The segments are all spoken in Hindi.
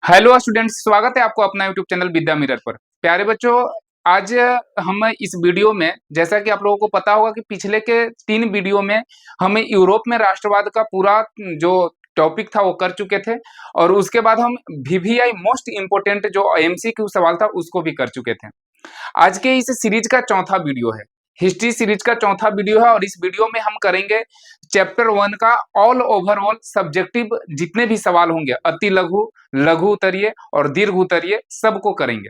हेलो स्टूडेंट्स, स्वागत है आपको अपना यूट्यूब चैनल विद्या मिरर पर। प्यारे बच्चों, आज हम इस वीडियो में, जैसा कि आप लोगों को पता होगा कि पिछले के 3 वीडियो में हम यूरोप में राष्ट्रवाद का पूरा जो टॉपिक था वो कर चुके थे। और उसके बाद हम वीवीआई मोस्ट इम्पोर्टेंट जो एमसीक्यू सवाल था उसको भी कर चुके थे। आज के इस सीरीज का चौथा वीडियो है, हिस्ट्री सीरीज का चौथा वीडियो है। और इस वीडियो में हम करेंगे चैप्टर 1 का ऑल ओवरऑल सब्जेक्टिव जितने भी सवाल होंगे, अति लघु, लघु उत्तरीय और दीर्घ उत्तरीय, सबको करेंगे।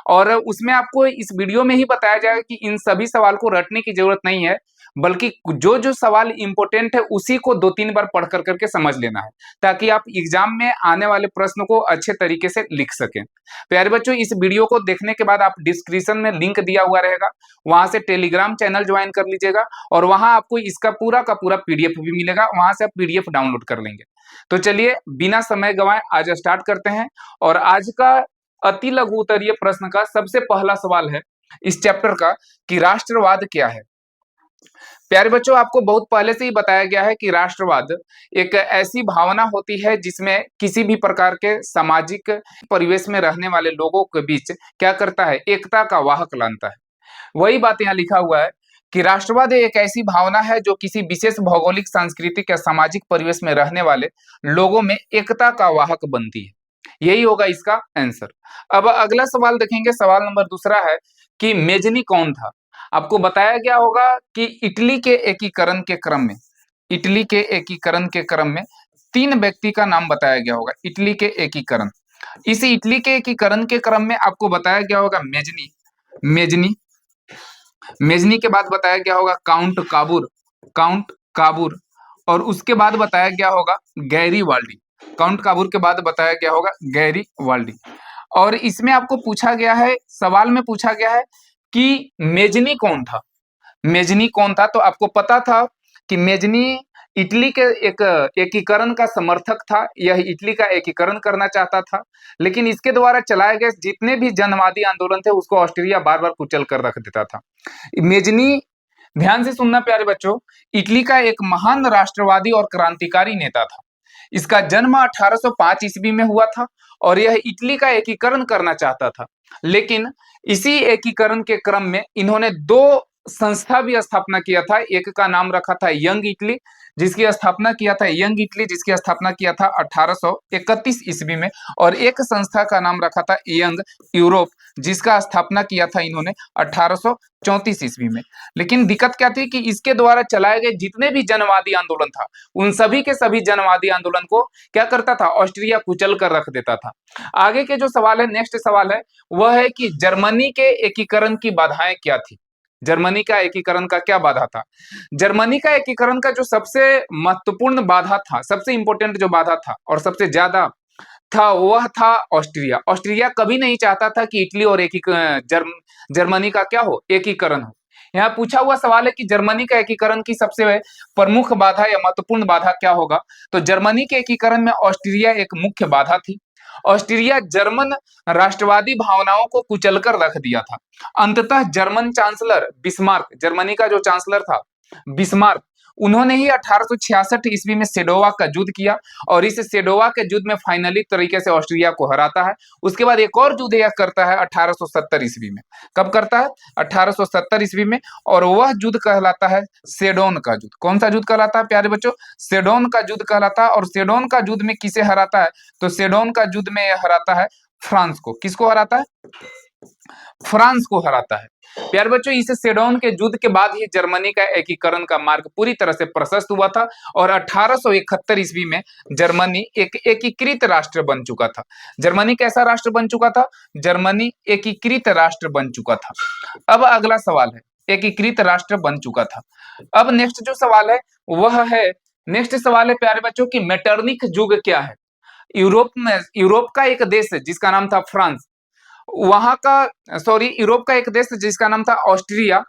और उसमें आपको इस वीडियो में ही बताया जाएगा कि इन सभी सवाल को रटने की जरूरत नहीं है, बल्कि जो जो सवाल इंपॉर्टेंट है उसी को 2-3 बार पढ़ कर करके समझ लेना है, ताकि आप एग्जाम में आने वाले प्रश्न को अच्छे तरीके से लिख सकें। प्यारे बच्चों, इस वीडियो को देखने के बाद आप डिस्क्रिप्शन में लिंक दिया हुआ रहेगा, वहां से टेलीग्राम चैनल ज्वाइन कर लीजिएगा और वहां आपको इसका पूरा का पूरा पीडीएफ भी मिलेगा, वहां से आप पीडीएफ डाउनलोड कर लेंगे। तो चलिए बिना समय गंवाए आज स्टार्ट करते हैं। और आज का अति लघु उत्तरीय प्रश्न का सबसे पहला सवाल है इस चैप्टर का कि राष्ट्रवाद क्या है। प्यारे बच्चों, आपको बहुत पहले से ही बताया गया है कि राष्ट्रवाद एक ऐसी भावना होती है जिसमें किसी भी प्रकार के सामाजिक परिवेश में रहने वाले लोगों के बीच क्या करता है, एकता का वाहक लाता है। वही बात यहाँ लिखा हुआ है कि राष्ट्रवाद एक ऐसी भावना है जो किसी विशेष भौगोलिक, सांस्कृतिक या सामाजिक परिवेश में रहने वाले लोगों में एकता का वाहक बनती है। यही होगा इसका आंसर। अब अगला सवाल देखेंगे, सवाल नंबर दूसरा है कि मेजनी कौन था। आपको बताया गया होगा कि इटली के एकीकरण के क्रम में, इटली के एकीकरण के क्रम में 3 व्यक्ति का नाम बताया गया होगा। इटली के एकीकरण, इस इटली के एकीकरण के क्रम में आपको बताया गया होगा मेजनी, मेजनी, मेजनी के बाद बताया गया होगा काउंट काबूर, काउंट काबूर, और उसके बाद बताया गया होगा गैरीवाल्डी। काउंट काबूर के बाद बताया गया होगा गैरीवाल्डी। और इसमें आपको पूछा गया है, सवाल में पूछा गया है कि मेजनी कौन था। मेजनी कौन था, तो आपको पता था कि मेजनी इटली के एक एकीकरण का समर्थक था। यह इटली का एकीकरण करना चाहता था, लेकिन इसके द्वारा चलाए गए जितने भी जनवादी आंदोलन थे उसको ऑस्ट्रिया बार बार कुचल कर रख देता था। मेजनी, ध्यान से सुनना प्यारे बच्चों, इटली का एक महान राष्ट्रवादी और क्रांतिकारी नेता था। इसका जन्म 1805 ईस्वी में हुआ था और यह इटली का एकीकरण करना चाहता था। लेकिन इसी एकीकरण के क्रम में इन्होंने 2 संस्था भी स्थापना किया था। एक का नाम रखा था यंग इटली, जिसकी स्थापना किया था यंग इटली, जिसकी स्थापना किया था 1831 ईस्वी में, और एक संस्था का नाम रखा था यंग यूरोप, जिसका स्थापना किया था इन्होंने 1834 ईस्वी में। लेकिन दिक्कत क्या थी कि इसके द्वारा चलाए गए जितने भी जनवादी आंदोलन था उन सभी के सभी जनवादी आंदोलन को क्या करता था, ऑस्ट्रिया कुचल कर रख देता था। आगे के जो सवाल है, नेक्स्ट सवाल है, वह है कि जर्मनी के एकीकरण की बाधाएं क्या थी। जर्मनी का एकीकरण का क्या बाधा था। जर्मनी का एकीकरण का जो सबसे महत्वपूर्ण बाधा था, सबसे इंपॉर्टेंट जो बाधा था और सबसे ज्यादा था, वह था ऑस्ट्रिया। ऑस्ट्रिया कभी नहीं चाहता था कि इटली और जर्मनी का क्या हो, एकीकरण हो। यहाँ पूछा हुआ सवाल है कि जर्मनी का एकीकरण की सबसे प्रमुख बाधा या महत्वपूर्ण बाधा क्या होगा। तो जर्मनी के एकीकरण में ऑस्ट्रिया एक मुख्य बाधा थी। ऑस्ट्रिया जर्मन राष्ट्रवादी भावनाओं को कुचलकर रख दिया था। अंततः जर्मन चांसलर बिस्मार्क, जर्मनी का जो चांसलर था बिस्मार्क, उन्होंने ही 1866 ईस्वी में सेडोवा का युद्ध किया और इस सेडोवा के युद्ध में फाइनली तरीके से ऑस्ट्रिया को हराता है। उसके बाद एक और युद्ध यह करता है 1870 ईस्वी में। कब करता है, 1870 ईस्वी में, और वह युद्ध कहलाता है सेडोन का युद्ध। कौन सा युद्ध कहलाता है प्यारे बच्चों, सेडोन का युद्ध कहलाता है। और सेडोन का युद्ध में किसे हराता है, तो सेडोन का युद्ध में यह हराता है फ्रांस को। किसको हराता है, फ्रांस को हराता है। प्यारे बच्चों, इस सेडोन के युद्ध के बाद ही जर्मनी का एकीकरण का मार्ग पूरी तरह से प्रशस्त हुआ था और 1871 ईस्वी में जर्मनी एक एकीकृत राष्ट्र बन चुका था। जर्मनी कैसा राष्ट्र बन चुका था, जर्मनी एकीकृत राष्ट्र बन चुका था। अब अगला सवाल है, एकीकृत राष्ट्र बन चुका था। अब नेक्स्ट जो सवाल है वह है, नेक्स्ट सवाल है प्यारे बच्चों की मेटरनिक युग क्या है। यूरोप में, यूरोप का एक देश जिसका नाम था फ्रांस, वहां का, सॉरी, यूरोप का एक देश जिसका नाम था ऑस्ट्रिया,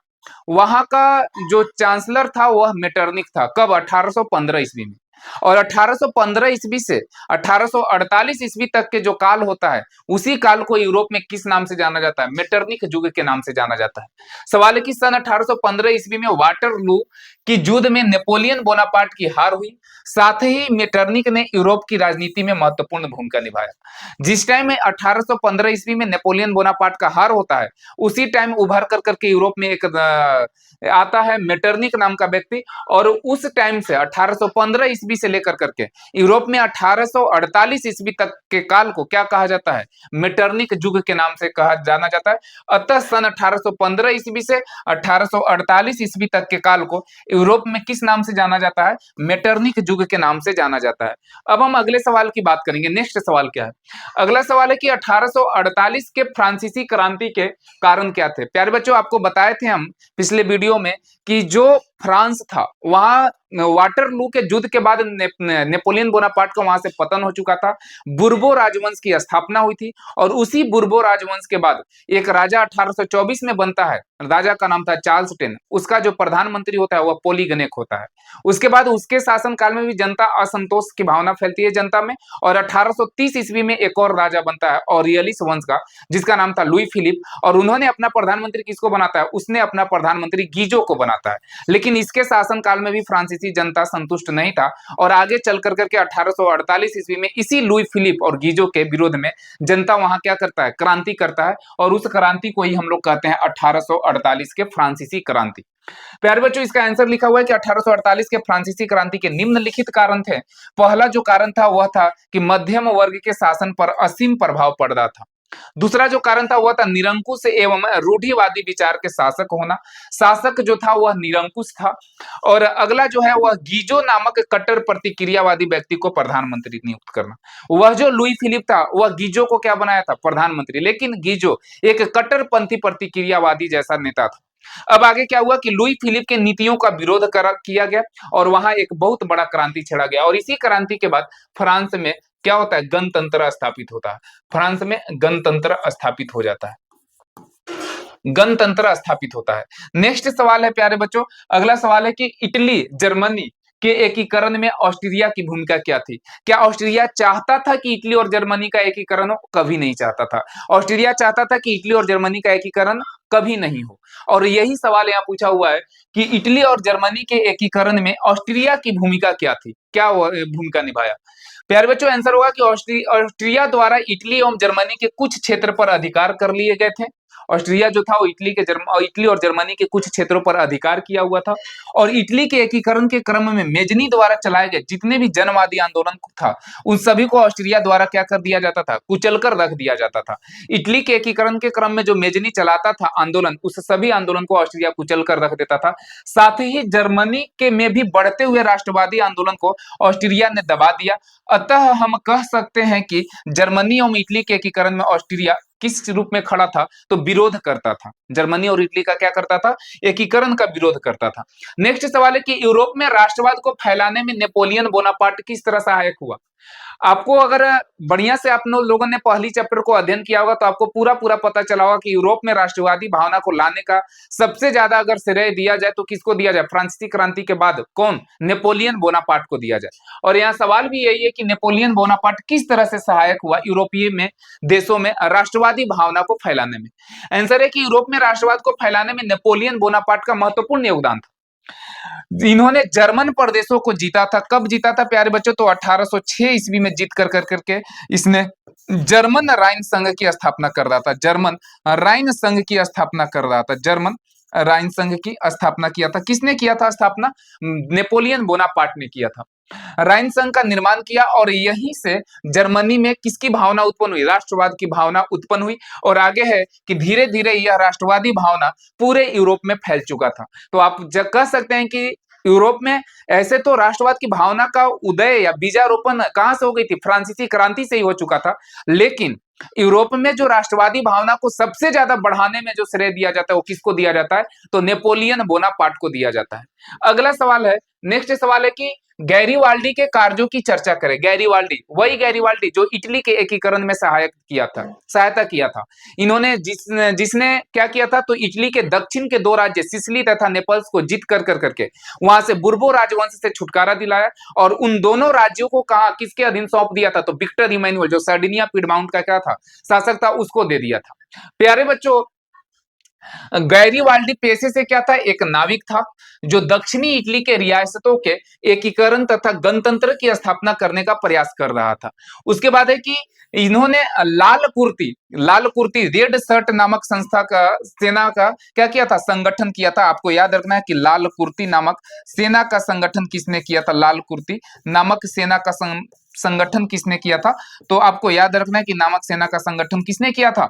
वहां का जो चांसलर था वह मेटरनिक था। कब, 1815 ईस्वी में। और 1815 ईस्वी से 1848 ईस्वी तक के जो काल होता है, उसी काल को यूरोप में किस नाम से जाना जाता है? मेटरनिक युग के नाम से जाना जाता है। सवाल है कि सन 1815 ईस्वी में वाटरलू की युद्ध में नेपोलियन बोनापार्ट की हार हुई, साथ ही मेटरनिक ने यूरोप की राजनीति में महत्वपूर्ण भूमिका निभाया। जिस टाइम में 1815 ईस्वी में नेपोलियन बोनापार्ट का हार होता है, उसी टाइम उभर कर करके यूरोप में एक आता है मेटरनिक नाम का व्यक्ति, और उस टाइम से 1815 ईस्वी से लेकर करके यूरोप में 1848 ईस्वी तक के काल को क्या कहा जाता है? मेटरनिक युग के नाम से कहा जाना जाता है। अतः सन 1815 ईस्वी से 1848 ईस्वी तक के काल को यूरोप में किस नाम से जाना जाता है? मेटरनिक युग के नाम से जाना जाता है। अब हम अगले सवाल की बात करेंगे। नेक्स्ट सवाल क्या है? अगला सवाल है कि 1848 के फ्रांसीसी क्रांति के कारण क्या थे? प्यारे बच्चों, आपको बताए थे हम पिछले वीडियो में कि जो फ्रांस था वहां वाटरलू के युद्ध के बाद नेपोलियन बोनापार्ट का वहां से पतन हो चुका था। बुर्बो राजवंश की स्थापना हुई थी, और उसी बुर्बो राजवंश के बाद एक राजा 1824 में बनता है। राजा का नाम था चार्ल्स टेन। उसका जो प्रधानमंत्री होता है वह पोलीगनेक होता है। उसके बाद उसके शासनकाल में भी जनता असंतोष की भावना फैलती है जनता में, और 1830 ईस्वी में एक और राजा बनता है ऑरियलिस वंश का, जिसका नाम था लुई फिलिप, और उन्होंने अपना प्रधानमंत्री किसको बनाता है? उसने अपना प्रधानमंत्री गीजो को बनाता है। लेकिन इसके शासनकाल में भी फ्रांसीसी जनता संतुष्ट नहीं था, और आगे चल कर करके 1848 ईस्वी में इसी लुई फिलिप और गीजो के विरोध में जनता वहां क्या करता है? क्रांति करता है, और उस क्रांति को ही हम लोग कहते हैं 1848 के फ्रांसीसी क्रांति। प्यारे बच्चों, इसका आंसर लिखा हुआ है कि 1848 के फ्रांसीसी क्रांति के निम्नलिखित कारण थे। पहला जो कारण था वह था कि मध्यम वर्ग के शासन पर असीम प्रभाव पड़ रहा था। दूसरा जो कारण था वह था निरंकुश एवं रूढ़िवादी विचार के शासक होना। शासक जो था वह निरंकुश था। और अगला जो है वह गीजो नामक कट्टर प्रतिक्रियावादी व्यक्ति को प्रधानमंत्री नियुक्त करना। वह जो लुई फिलिप था वह गीजो को क्या बनाया था? प्रधानमंत्री। लेकिन गीजो एक कट्टरपंथी प्रतिक्रियावादी जैसा नेता था। अब आगे क्या हुआ कि लुई फिलिप के नीतियों का विरोध किया गया, और वहां एक बहुत बड़ा क्रांति छेड़ा गया, और इसी क्रांति के बाद फ्रांस में क्या होता है? गणतंत्र स्थापित होता है। फ्रांस में गणतंत्र स्थापित हो जाता है, गणतंत्र स्थापित होता है। नेक्स्ट सवाल है प्यारे बच्चों, अगला सवाल है कि इटली जर्मनी के एकीकरण में ऑस्ट्रिया की भूमिका क्या थी? क्या ऑस्ट्रिया चाहता था कि इटली और जर्मनी का एकीकरण हो? कभी नहीं चाहता था। ऑस्ट्रिया चाहता था कि इटली और जर्मनी का एकीकरण कभी नहीं हो। और यही सवाल यहाँ पूछा हुआ है कि इटली और जर्मनी के एकीकरण में ऑस्ट्रिया की भूमिका क्या थी? क्या भूमिका निभाया? प्यारे बच्चों, आंसर होगा कि ऑस्ट्रिया द्वारा इटली एवं जर्मनी के कुछ क्षेत्र पर अधिकार कर लिए गए थे। ऑस्ट्रिया जो था वो इटली और जर्मनी के कुछ क्षेत्रों पर अधिकार किया हुआ था, और इटली के एकीकरण के क्रम में मेजनी द्वारा चलाए गए जितने भी जनवादी आंदोलन था, उन सभी को ऑस्ट्रिया द्वारा क्या कर दिया जाता था? कुचल कर रख दिया जाता था। इटली के एकीकरण के क्रम में जो मेजनी चलाता था आंदोलन, उस सभी आंदोलन को ऑस्ट्रिया कुचल कर रख देता था। साथ ही जर्मनी के में भी बढ़ते हुए राष्ट्रवादी आंदोलन को ऑस्ट्रिया ने दबा दिया। अतः हम कह सकते हैं कि जर्मनी और इटली के एकीकरण में ऑस्ट्रिया किस रूप में खड़ा था? तो विरोध करता था। जर्मनी और इटली का क्या करता था? एकीकरण का विरोध करता था। नेक्स्ट सवाल है कि यूरोप में राष्ट्रवाद को फैलाने में नेपोलियन बोनापार्ट किस तरह सहायक हुआ? आपको अगर बढ़िया से आप लोगों ने पहली चैप्टर को अध्ययन किया होगा तो आपको पूरा पूरा पता चला होगा कि यूरोप में राष्ट्रवादी भावना को लाने का सबसे ज्यादा अगर श्रेय दिया जाए तो किसको दिया जाए? फ्रांसीसी क्रांति के बाद कौन? नेपोलियन बोनापार्ट को दिया जाए। और यहाँ सवाल भी यही है कि नेपोलियन बोनापार्ट किस तरह से सहायक हुआ यूरोपीय में देशों में राष्ट्रवादी भावना को फैलाने में? आंसर है कि यूरोप में राष्ट्रवाद को फैलाने में नेपोलियन बोनापार्ट का महत्वपूर्ण योगदान था। इन्होंने जर्मन प्रदेशों को जीता था। कब जीता था प्यारे बच्चों? तो 1806 ईस्वी में जीत कर करके इसने जर्मन राइन संघ की स्थापना कर रहा था। जर्मन राइन संघ की स्थापना कर रहा था। जर्मन राइन संघ की स्थापना किया था। किसने किया था स्थापना? नेपोलियन बोनापार्ट ने किया था। राइन संघ का निर्माण किया, और यहीं से जर्मनी में किसकी भावना उत्पन्न हुई? राष्ट्रवाद की भावना उत्पन्न हुई। और आगे है कि धीरे धीरे यह राष्ट्रवादी भावना पूरे यूरोप में फैल चुका था। तो आप कह सकते हैं कि यूरोप में ऐसे तो राष्ट्रवाद की भावना का उदय या बीजारोपण कहां से हो गई थी? फ्रांसीसी क्रांति से ही हो चुका था। लेकिन यूरोप में जो राष्ट्रवादी भावना को सबसे ज्यादा बढ़ाने में जो श्रेय दिया जाता है वो किसको दिया जाता है? तो नेपोलियन बोनापार्ट को दिया जाता है। अगला सवाल है, नेक्स्ट सवाल है कि गैरीवाल्डी के कार्यों की चर्चा करें। गैरीवाल्डी, वही गैरीवाल्डी जो इटली के एकीकरण में सहायता किया था। इन्होंने जिसने क्या किया था, तो इटली के दक्षिण के दो राज्य सिसिली तथा नेपल्स को जीत कर करके वहां से बुर्बो राजवंश से छुटकारा दिलाया और उन दोनों राज्यों को कहा किसके अधीन सौंप दिया था, तो विक्टर इमैनुअल जो सर्डिनिया पीडमाउंट का क्या था, शासक था, उसको दे दिया था। प्यारे बच्चों, गैरीवाल्डी पेशे से क्या था, एक नाविक था जो दक्षिणी इटली के रियासतों के एकीकरण तथा गणतंत्र की स्थापना करने का प्रयास कर रहा था। उसके बाद है कि इन्होंने लाल कुर्ती रेड शर्ट नामक संस्था का सेना का क्या किया था, संगठन किया था। आपको याद रखना है कि लाल कुर्ती नामक सेना का संगठन किसने किया था, लाल कुर्ती नामक सेना का संगठन किसने किया था, तो आपको याद रखना है कि नामक सेना का संगठन किसने किया था,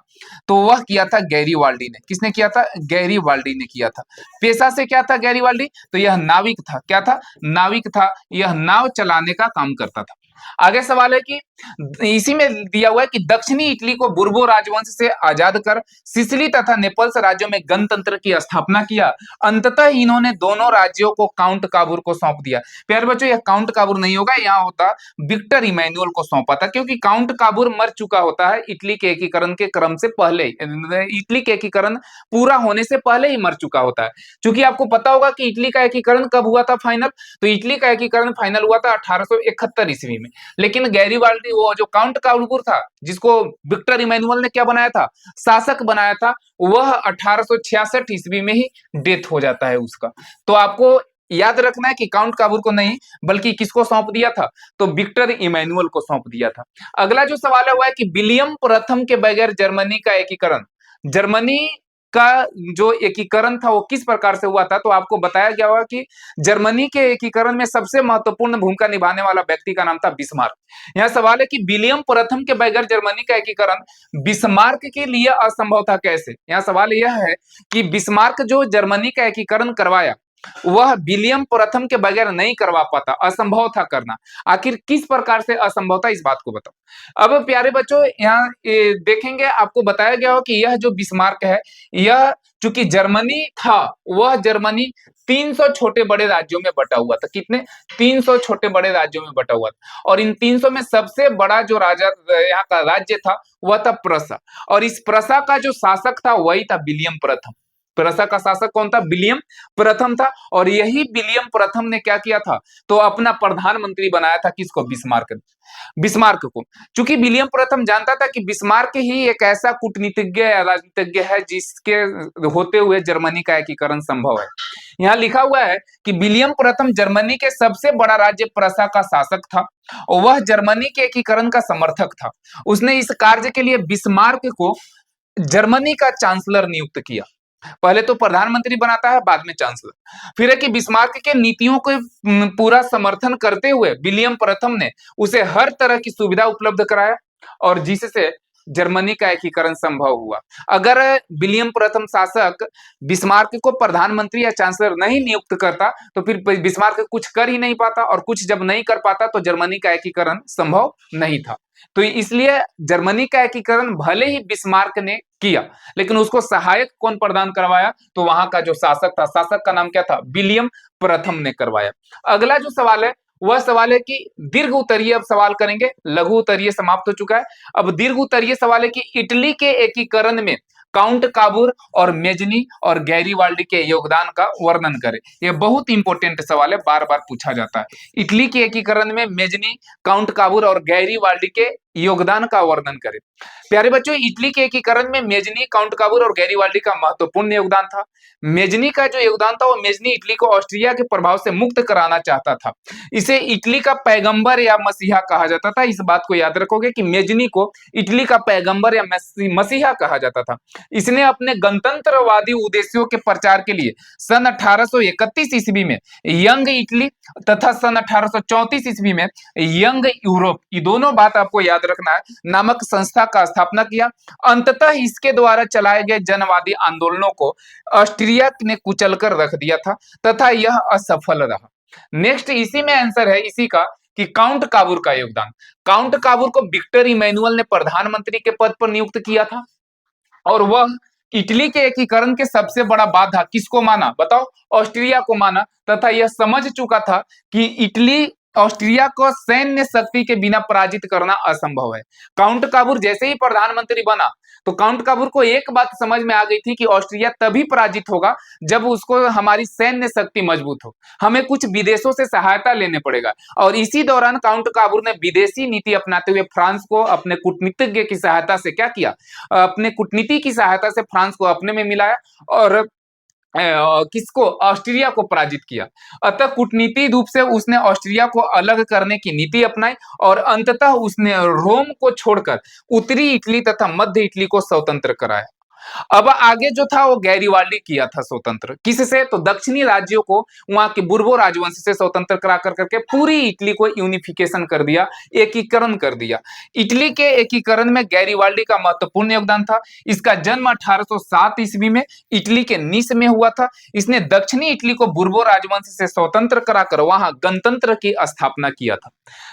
तो वह किया था गैरीवाल्डी ने। किसने किया था, गैरीवाल्डी ने किया था। पेशा से क्या था गैरीवाल्डी, तो यह नाविक था। क्या था, नाविक था। यह नाव चलाने का काम करता था। आगे सवाल है कि इसी में दिया हुआ है कि दक्षिणी इटली को बुर्बो राजवंश से आजाद कर सिसिली तथा नेपल्स राज्यों में गणतंत्र की स्थापना किया। अंततः इन्होंने दोनों राज्यों को काउंट काबूर को सौंप दिया। प्यारे बच्चों, यह काउंट काबूर नहीं होगा, यहाँ होता विक्टर इमैनुअल को सौंपा था, क्योंकि काउंट काबूर मर चुका होता है इटली के एकीकरण के क्रम से पहले। इटली के एकीकरण पूरा होने से पहले ही मर चुका होता है। क्योंकि आपको पता होगा कि इटली का एकीकरण कब हुआ था फाइनल, तो इटली का एकीकरण फाइनल हुआ था 1871 ईस्वी में। लेकिन गैरीवाल्डी, वो जो काउंट काबूर था जिसको विक्टर इमैनुअल ने क्या बनाया था, शासक बनाया था, वह 1866 ईस्वी में ही डेथ हो जाता है उसका। तो आपको याद रखना है कि काउंट काबूर को नहीं बल्कि किसको सौंप दिया था, तो विक्टर इमैनुअल को सौंप दिया था। अगला जो सवाल है वह है कि विलियम प्रथम के बगैर जर्मनी का एकीकरण, जर्मनी का जो एकीकरण था वो किस प्रकार से हुआ था, तो आपको बताया गया होगा कि जर्मनी के एकीकरण में सबसे महत्वपूर्ण भूमिका निभाने वाला व्यक्ति का नाम था बिस्मार्क। यह सवाल है कि विलियम प्रथम के बगैर जर्मनी का एकीकरण बिस्मार्क के लिए असंभव था कैसे। यह सवाल यह है कि बिस्मार्क जो जर्मनी का एकीकरण करवाया वह विलियम प्रथम के बगैर नहीं करवा पाता, असंभव था करना। आखिर किस प्रकार से असंभव था, इस बात को बताओ। अब प्यारे बच्चों, यहाँ देखेंगे आपको बताया गया हो कि यह जो बिस्मार्क है, यह चूंकि जर्मनी था, वह जर्मनी 300 छोटे बड़े राज्यों में बटा हुआ था। कितने, 300 छोटे बड़े राज्यों में बटा हुआ था। और इन 300 में सबसे बड़ा जो राजा यहाँ का राज्य था वह था प्रसा। और इस प्रसा का जो शासक था वही था विलियम प्रथम। प्रसा का शासक कौन था, विलियम प्रथम था। और यही विलियम प्रथम ने क्या किया था, तो अपना प्रधानमंत्री बनाया था किसको, बिस्मार्क को। चूंकि विलियम प्रथम जानता था कि बिस्मार्क ही एक ऐसा कूटनीतिज्ञ या राजनीतिज्ञ है जिसके होते हुए जर्मनी का एकीकरण संभव है। यहाँ लिखा हुआ है कि विलियम प्रथम जर्मनी के सबसे बड़ा राज्य प्रसा का शासक था और वह जर्मनी के एकीकरण का समर्थक था। उसने इस कार्य के लिए बिस्मार्क को जर्मनी का चांसलर नियुक्त किया। पहले तो प्रधानमंत्री बनाता है, बाद में चांसलर। फिर है कि बिस्मार्क के नीतियों को पूरा समर्थन करते हुए विलियम प्रथम ने उसे हर तरह की सुविधा उपलब्ध कराया और जिससे जर्मनी का एकीकरण संभव हुआ। अगर विलियम प्रथम शासक बिस्मार्क को प्रधानमंत्री या चांसलर नहीं नियुक्त करता तो फिर बिस्मार्क कुछ कर ही नहीं पाता, और कुछ जब नहीं कर पाता तो जर्मनी का एकीकरण संभव नहीं था। तो इसलिए जर्मनी का एकीकरण भले ही बिस्मार्क ने किया, लेकिन उसको सहायक कौन प्रदान करवाया, तो वहां का जो शासक था, शासक का नाम क्या था, विलियम प्रथम ने करवाया। अगला जो सवाल है वह सवाल है कि दीर्घ उत्तरीय, अब सवाल करेंगे, लघु उत्तरीय समाप्त हो चुका है। अब दीर्घ उत्तरीय सवाल है कि इटली के एकीकरण में काउंट काबूर और मेजनी और गैरीवाल्डी के योगदान का वर्णन करें। यह बहुत इंपॉर्टेंट सवाल है, बार बार पूछा जाता है। इटली के एकीकरण में मेजनी, काउंट काबूर और गैरीवाल्डी के योगदान का वर्णन करें। प्यारे बच्चों, इटली के एकीकरण में मेजनी, काउंट काबूर और गैरीवाल्डी का महत्वपूर्ण योगदान था। मेजनी का जो योगदान था वो मेजनी इटली को ऑस्ट्रिया के प्रभाव से मुक्त कराना चाहता था। इसे इटली का पैगंबर या मसीहा कहा जाता था। इस बात को याद रखोगे कि मेजनी को इटली का पैगंबर या मसीहा कहा जाता था। इसने अपने गणतंत्रवादी उद्देश्यों के प्रचार के लिए सन 1831 ईस्वी में यंग इटली तथा सन 1834 ईस्वी में यंग यूरोप, ये दोनों बात आपको याद रखना है, नामक संस्था का स्थापना किया। अंततः इसके द्वारा चलाए गए जनवादी आंदोलनों को ऑस्ट्रिया ने कुचलकर रख दिया था तथा यह असफल रहा। नेक्स्ट इसी में आंसर है इसी का कि काउंट काबूर का योगदान। काउंट काबूर को विक्टर इमैनुअल ने प्रधानमंत्री के पद पर नियुक्त किया था और वह इटली के एकीकरण के सबसे बड़ा बाधा किसको माना, बताओ, ऑस्ट्रिया को माना, तथा यह समझ चुका था कि इटली ऑस्ट्रिया को सैन्य शक्ति के बिना पराजित करना असंभव है। काउंट काबूर जैसे ही प्रधानमंत्री बना तो काउंट काबूर को एक बात समझ में आ गई थी कि ऑस्ट्रिया तभी पराजित होगा जब उसको हमारी सैन्य शक्ति मजबूत हो, हमें कुछ विदेशों से सहायता लेने पड़ेगा। और इसी दौरान काउंट काबूर ने विदेशी नीति अपनाते हुए फ्रांस को अपने कूटनीतिज्ञ की सहायता से क्या किया, अपने कूटनीति की सहायता से फ्रांस को अपने में मिलाया और किसको, ऑस्ट्रिया को पराजित किया। अतः कूटनीति रूप से उसने ऑस्ट्रिया को अलग करने की नीति अपनाई और अंततः उसने रोम को छोड़कर उत्तरी इटली तथा मध्य इटली को स्वतंत्र कराया। अब आगे जो था वो गैरिवाल्डी किया था स्वतंत्र, किससे, तो दक्षिणी राज्यों को वहां के बुर्बो राजवंश से स्वतंत्र करा कर करके पूरी इटली को यूनिफिकेशन कर दिया, एकीकरण कर दिया। इटली के एकीकरण में गैरिवाल्डी का महत्वपूर्ण योगदान था। इसका जन्म 1807 ईस्वी में इटली के निस में हुआ था। इसने दक्षिणी इटली को बुर्बो राजवंश से स्वतंत्र कराकर वहां गणतंत्र की स्थापना किया था।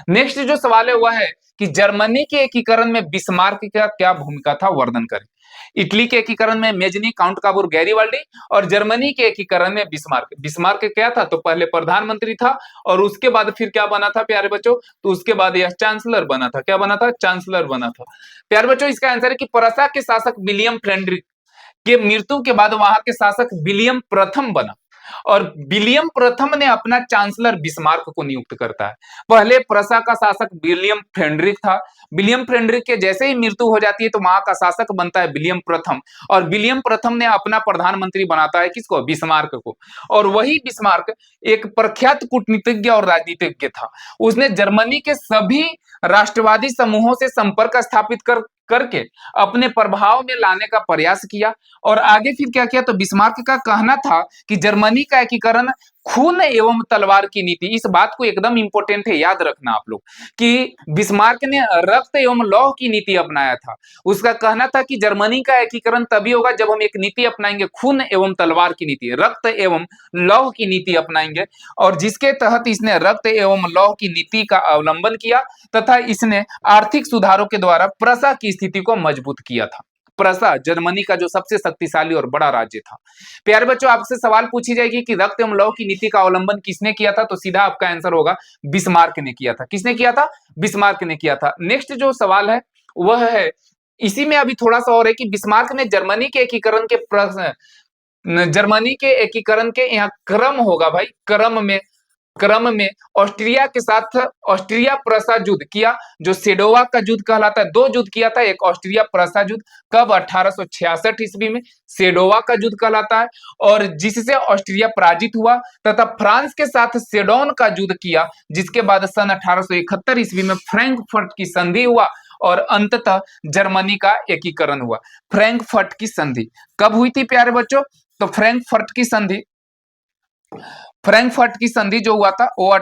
नेक्स्ट जो सवाल है वह है कि जर्मनी के एकीकरण में बिस्मार्क का क्या भूमिका था, वर्णन करें। इटली के एकीकरण में मेजनी, काउंट काबूर, गैरिवाल्डी, और जर्मनी के एकीकरण में बिस्मार्क। बिस्मार्क क्या था, तो पहले प्रधानमंत्री था और उसके बाद फिर क्या बना था प्यारे बच्चों, तो उसके बाद यह चांसलर बना था। क्या बना था, चांसलर बना था। प्यारे बच्चों इसका आंसर है कि प्रसा के शासक विलियम फ्रेडरिक के मृत्यु के बाद वहां के शासक विलियम प्रथम बना और विलियम प्रथम ने अपना चांसलर बिस्मार्क को नियुक्त करता है। पहले प्रसा का शासक विलियम फ्रेडरिक था। विलियम फ्रेडरिक के जैसे ही मृत्यु हो जाती है तो वहां का शासक बनता है विलियम प्रथम और विलियम प्रथम ने अपना प्रधानमंत्री बनाता है किसको, बिस्मार्क को। और वही बिस्मार्क एक प्रख्यात कूटनीतिज्ञ और राजनीतिज्ञ था। उसने जर्मनी के सभी राष्ट्रवादी समूहों से संपर्क स्थापित करके अपने प्रभाव में लाने का प्रयास किया। और आगे फिर क्या किया, तो बिस्मार्क का कहना था कि जर्मनी का एकीकरण खून एवं तलवार की नीति, इस बात को एकदम इंपॉर्टेंट है, याद रखना आप लोग कि बिस्मार्क ने रक्त एवं लौह की नीति अपनाया था। उसका कहना था कि जर्मनी का एकीकरण तभी होगा जब हम एक नीति अपनाएंगे, खून एवं तलवार की नीति, रक्त एवं लौह की नीति अपनाएंगे। और जिसके तहत इसने रक्त एवं लौह की नीति का अवलंबन किया तथा इसने आर्थिक सुधारों के द्वारा प्रसा की स्थिति को मजबूत किया था। प्रसा जर्मनी का जो सबसे शक्तिशाली और बड़ा राज्य था। प्यारे बच्चों आपसे सवाल पूछी जाएगी कि रक्त एवं लौह की नीति का अवलंबन किसने किया था, तो सीधा आपका आंसर होगा बिस्मार्क ने किया था। किसने किया था, बिस्मार्क ने किया था। नेक्स्ट जो सवाल है वह है, इसी में अभी थोड़ा सा और है कि बिस्मार्क ने जर्मनी के एकीकरण के यहाँ क्रम होगा भाई, क्रम में ऑस्ट्रिया के साथ ऑस्ट्रिया प्रसा युद्ध किया, जो सेडोवा का युद्ध कहलाता है। दो युद्ध किया था, एक ऑस्ट्रिया प्रसा युद्ध कब, 1866 ईस्वी में, सेडोवा का युद्ध कहलाता है, और जिससे ऑस्ट्रिया पराजित हुआ। तथा फ्रांस के साथ सेडोन का युद्ध किया, जिसके बाद सन 1871 ईस्वी में फ्रैंकफर्ट की संधि हुआ और अंततः जर्मनी का एकीकरण हुआ। फ्रैंकफर्ट की संधि कब हुई थी प्यारे बच्चों, तो फ्रैंकफर्ट की संधि जो हुआ था वो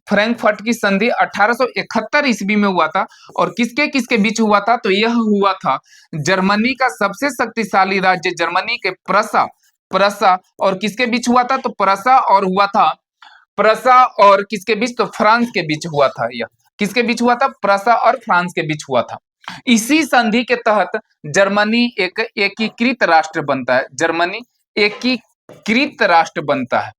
फ्रैंकफर्ट की संधि 1871 ईस्वी में हुआ था। और किसके किसके बीच हुआ था, तो यह हुआ था जर्मनी का सबसे शक्तिशाली राज्य जर्मनी के प्रसा और किसके बीच हुआ था, तो प्रसा और किसके बीच, तो फ्रांस के बीच हुआ था। यह किसके बीच हुआ था, प्रसा और फ्रांस के बीच हुआ था। इसी संधि के तहत जर्मनी एक एकीकृत राष्ट्र बनता है। जर्मनी एकीकृत राष्ट्र बनता है।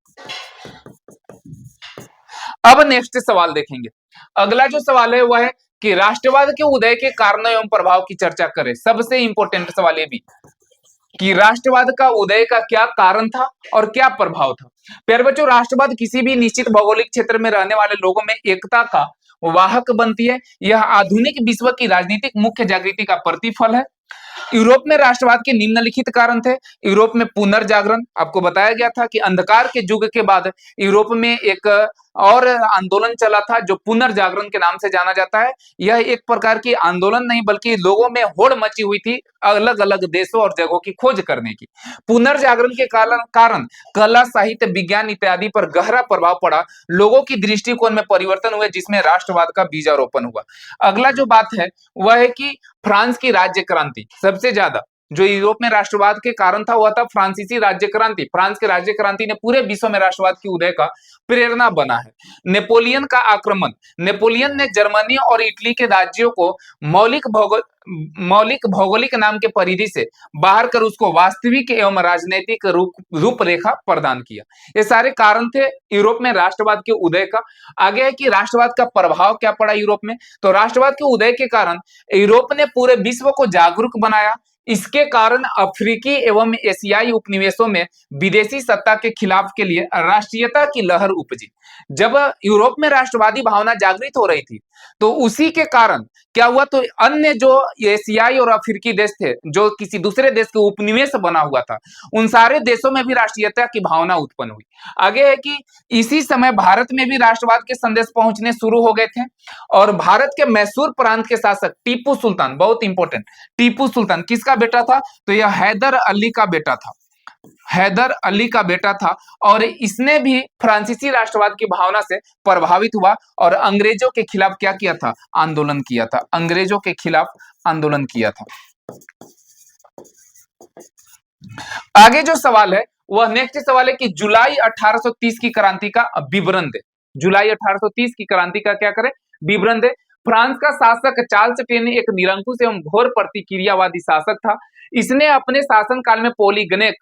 अब नेक्स्ट सवाल देखेंगे। अगला जो सवाल है वह है कि राष्ट्रवाद के उदय के कारण एवं प्रभाव की चर्चा करें। सबसे इंपॉर्टेंट सवाल ये भी कि राष्ट्रवाद का उदय का क्या कारण था और क्या प्रभाव था। प्यारे बच्चों राष्ट्रवाद किसी भी निश्चित भौगोलिक क्षेत्र में रहने वाले लोगों में एकता का वाहक बनती है। यह आधुनिक विश्व की राजनीतिक मुख्य जागृति का प्रतिफल है। यूरोप में राष्ट्रवाद के निम्नलिखित कारण थे। यूरोप में पुनर्जागरण, आपको बताया गया था कि अंधकार के युग के बाद यूरोप में एक और आंदोलन चला था जो पुनर्जागरण के नाम से जाना जाता है। यह एक प्रकार की आंदोलन नहीं बल्कि लोगों में होड़ मची हुई थी अलग अलग देशों और जगहों की खोज करने की। पुनर्जागरण के कारण कला, साहित्य, विज्ञान इत्यादि पर गहरा प्रभाव पड़ा। लोगों की दृष्टिकोण में परिवर्तन हुए जिसमें राष्ट्रवाद का बीजारोपण हुआ। अगला जो बात है वह है कि फ्रांस की राज्य क्रांति सबसे ज्यादा जो यूरोप में राष्ट्रवाद के कारण था वह था फ्रांसीसी राज्य क्रांति। फ्रांस के राज्य क्रांति ने पूरे विश्व में राष्ट्रवाद की उदय का प्रेरणा बना है। नेपोलियन का आक्रमण, नेपोलियन ने जर्मनी और इटली के राज्यों को मौलिक भौगोलिक नाम के परिधि से बाहर कर उसको वास्तविक एवं राजनीतिक रूपरेखा प्रदान किया। ये सारे कारण थे यूरोप में राष्ट्रवाद के उदय का। आगे है कि राष्ट्रवाद का प्रभाव क्या पड़ा यूरोप में। तो राष्ट्रवाद के उदय के कारण यूरोप ने पूरे विश्व को जागरूक बनाया। इसके कारण अफ्रीकी एवं एशियाई उपनिवेशों में विदेशी सत्ता के खिलाफ के लिए राष्ट्रीयता की लहर उपजी। जब यूरोप में राष्ट्रवादी भावना जागृत हो रही थी तो उसी के कारण क्या हुआ, तो अन्य जो एशियाई और अफ्रीकी देश थे जो किसी दूसरे देश के उपनिवेश बना हुआ था, उन सारे देशों में भी राष्ट्रीयता की भावना उत्पन्न हुई। आगे है कि इसी समय भारत में भी राष्ट्रवाद के संदेश पहुंचने शुरू हो गए थे और भारत के मैसूर प्रांत के शासक टीपू सुल्तान, बहुत इंपॉर्टेंट, टीपू सुल्तान किसका बेटा था, तो यह हैदर अली का बेटा था। हैदर अली का बेटा था और इसने भी फ्रांसीसी राष्ट्रवाद की भावना से प्रभावित हुआ और अंग्रेजों के खिलाफ क्या किया था, आंदोलन किया था। अंग्रेजों के खिलाफ आंदोलन किया था। आगे जो सवाल है वह नेक्स्ट सवाल है कि जुलाई 1830 की क्रांति का विवरण दे। जुलाई 1830 की क्रांति का क्या करे, विवरण दे। फ्रांस का शासक चार्ल्स टेनी एक निरंकुश एवं घोर प्रतिक्रियावादी शासक था। इसने अपने शासनकाल में पोलिगनेक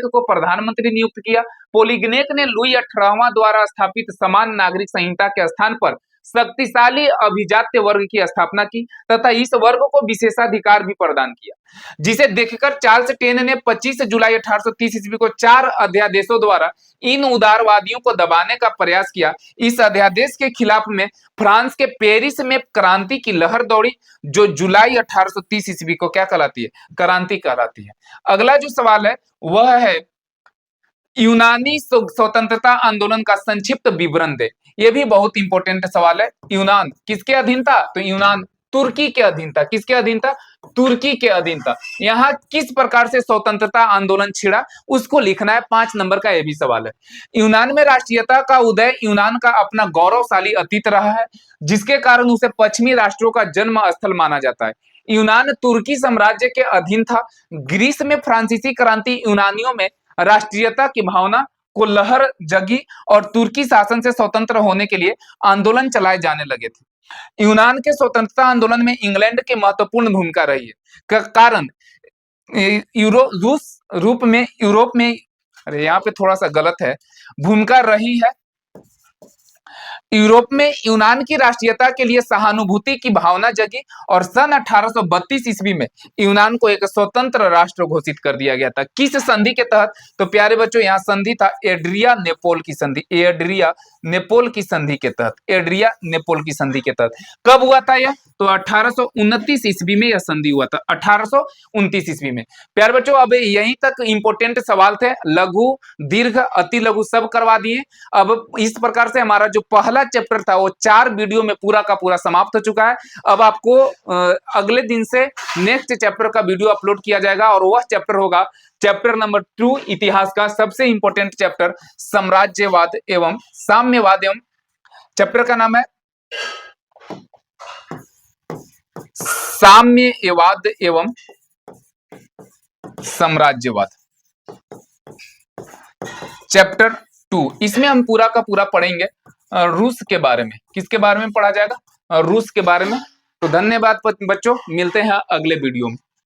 को प्रधानमंत्री नियुक्त किया। पोलिगनेक ने लुई 18वां द्वारा स्थापित समान नागरिक संहिता के स्थान पर शक्तिशाली अभिजात्य वर्ग की स्थापना की तथा इस वर्ग को विशेषाधिकार भी प्रदान किया, जिसे देखकर चार्ल्स टेन ने 25 जुलाई 1830 ईस्वी को 4 अध्यादेशों द्वारा इन उदारवादियों को दबाने का प्रयास किया। इस अध्यादेश के खिलाफ में फ्रांस के पेरिस में क्रांति की लहर दौड़ी, जो जुलाई 1830 ईस्वी को क्या कहलाती है, क्रांति कहलाती है। अगला जो सवाल है वह है यूनानी स्वतंत्रता आंदोलन का संक्षिप्त विवरण दे। यह भी बहुत इंपॉर्टेंट सवाल है। यूनान किसके अधीन था, तो यूनान तुर्की के अधीन था। किसके अधीन था, तुर्की के अधीन था। यहाँ किस प्रकार से स्वतंत्रता आंदोलन छिड़ा उसको लिखना है, 5 नंबर का यह भी सवाल है। यूनान में राष्ट्रीयता का उदय यूनान का अपना गौरवशाली अतीत रहा है, जिसके कारण उसे पश्चिमी राष्ट्रों का जन्म स्थल माना जाता है। यूनान तुर्की साम्राज्य के अधीन था। ग्रीस में फ्रांसीसी क्रांति यूनानियों में राष्ट्रीयता की भावना को लहर जगी और तुर्की शासन से स्वतंत्र होने के लिए आंदोलन चलाए जाने लगे थे। यूनान के स्वतंत्रता आंदोलन में इंग्लैंड की महत्वपूर्ण भूमिका रही है। कारण यूरोप में अरे यहाँ पे थोड़ा सा गलत है, भूमिका रही है। यूरोप में यूनान की राष्ट्रीयता के लिए सहानुभूति की भावना जगी और सन 1832 ईस्वी में यूनान को एक स्वतंत्र राष्ट्र घोषित कर दिया गया था। किस संधि के तहत, तो प्यारे बच्चों यहाँ संधि था एड्रिया नेपोल की संधि। एड्रिया नेपोल की संधि के तहत, एड्रिया नेपोल की संधि के तहत कब हुआ था यह, तो 1829 ईस्वी में यह संधि हुआ था, 1829 ईस्वी में। प्यारे बच्चों अब यहीं तक इंपोर्टेंट सवाल थे, लघु दीर्घ अति लघु सब करवा दिए। अब इस प्रकार से हमारा जो पहला चैप्टर था वो 4 वीडियो में पूरा का पूरा समाप्त हो चुका है। अब आपको अगले दिन से नेक्स्ट चैप्टर का वीडियो अपलोड किया जाएगा और वह चैप्टर होगा चैप्टर नंबर 2 इतिहास का सबसे इंपॉर्टेंट चैप्टर साम्राज्यवाद एवं साम्यवाद एवं, चैप्टर का नाम है साम्यवाद एवं साम्राज्यवाद, चैप्टर 2। इसमें हम पूरा का पूरा पढ़ेंगे रूस के बारे में। किसके बारे में पढ़ा जाएगा, रूस के बारे में। तो धन्यवाद बच्चों, मिलते हैं अगले वीडियो में।